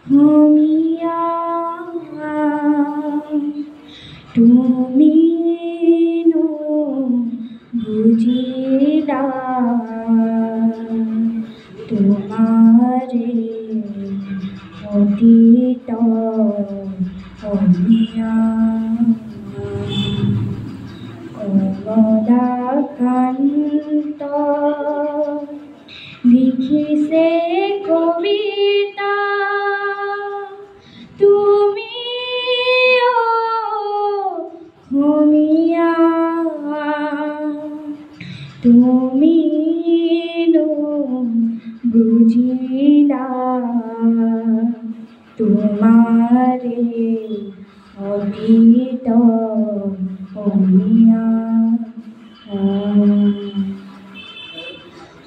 হমিয়া তুমি বুঝিলা তোমারে অতীত হমিয়া কমলাকান্ত লিখিছে কবিতা তুমি হমিয়া তুমি বুঝিলা তোমারে অতীত হমিয়া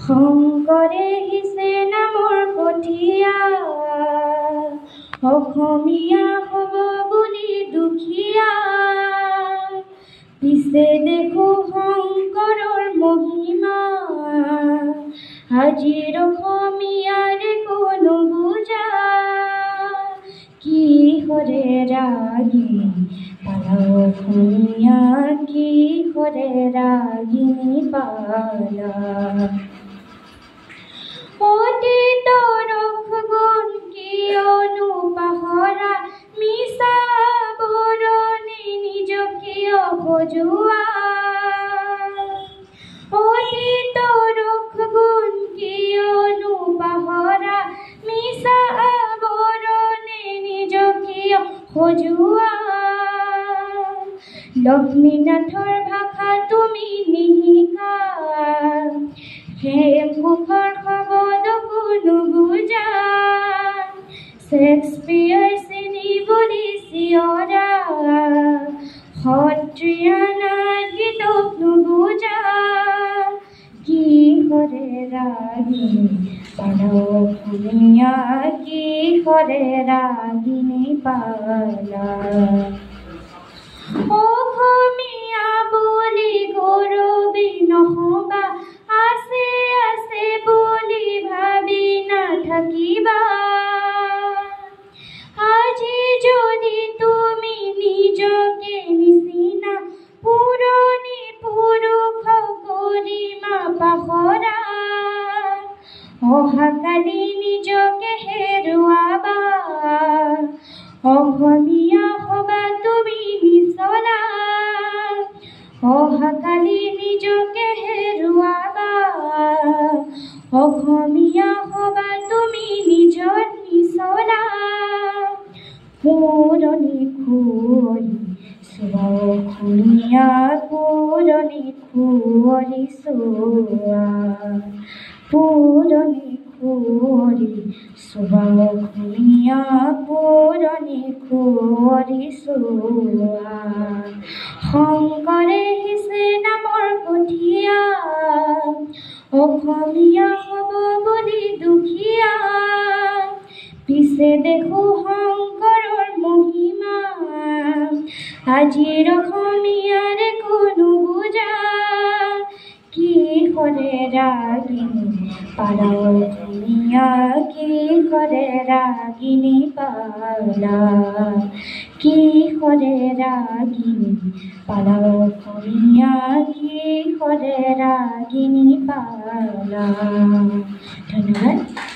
শংকৰে হিছে নামৰ কঠীয়া অসমীয়া হ'ব বুলি দুখীয়া পিছে দেখো শংকৰৰ মহিমা আজিৰ অসমীয়াৰে কোনো বুজা কিহৰে ৰাগিনী পালা অসমীয়া কিহৰে ৰাগিনী পালা অতীতৰ গুণ কিয়নো পাহৰা মিছা বৰণি নিজক কিয় সজোৱা অতীতৰ গুণ কিয়নো পাহৰা মিছা বৰণি নিজক কিয় সজোৱা লক্ষ্মীনাথৰ ভাষা তুমি নিশিকা হেমকোষৰ শব্দ কোনো বুজা শেক্সপিয়াৰ চিনি বুলি চিঞৰা সত্ৰীয়া নাট গীতক নুবুজা কিহৰে ৰাগিনী পালা অসমীয়া কিহৰে ৰাগিনী পালা অসমীয়া বুলি গৌৰৱী নহবা আছে আছে বুলি ভাবি নাথাকিবা আজি যদি তুমি নিজকে নিচিনা পুৰণি পুৰুষ গৰিমা পাহৰা অহাকালি নিজকে হেৰুৱাবা অসমীয়া হবা তুমি নিচলা অহাকালি নিজকে হেৰুৱাবা অসমীয়া হবা তুমি নিজৰ নিচলা পুৰণি খুৱৰি চোৱা অসমীয়া পুৰণি খুৱৰি চোৱা পুৰণি খুৱৰি চোৱা অসমীয়া পুৰণি খুৱৰি চোৱা শংকৰে হিছে নামৰ কঠীয়া অসমীয়া হ'ব বুলি দুখীয়া পিছে দেখো শংকৰৰ মহিমা আজিৰ অসমীয়াৰে কোনো বুজা কিহৰে ৰাগিনী পালা অসমীয়া কিহৰে ৰাগিনী পালা কিহৰে ৰাগিনী পালা অসমীয়া কিহৰে ৰাগিনী পালা ধন্যবাদ।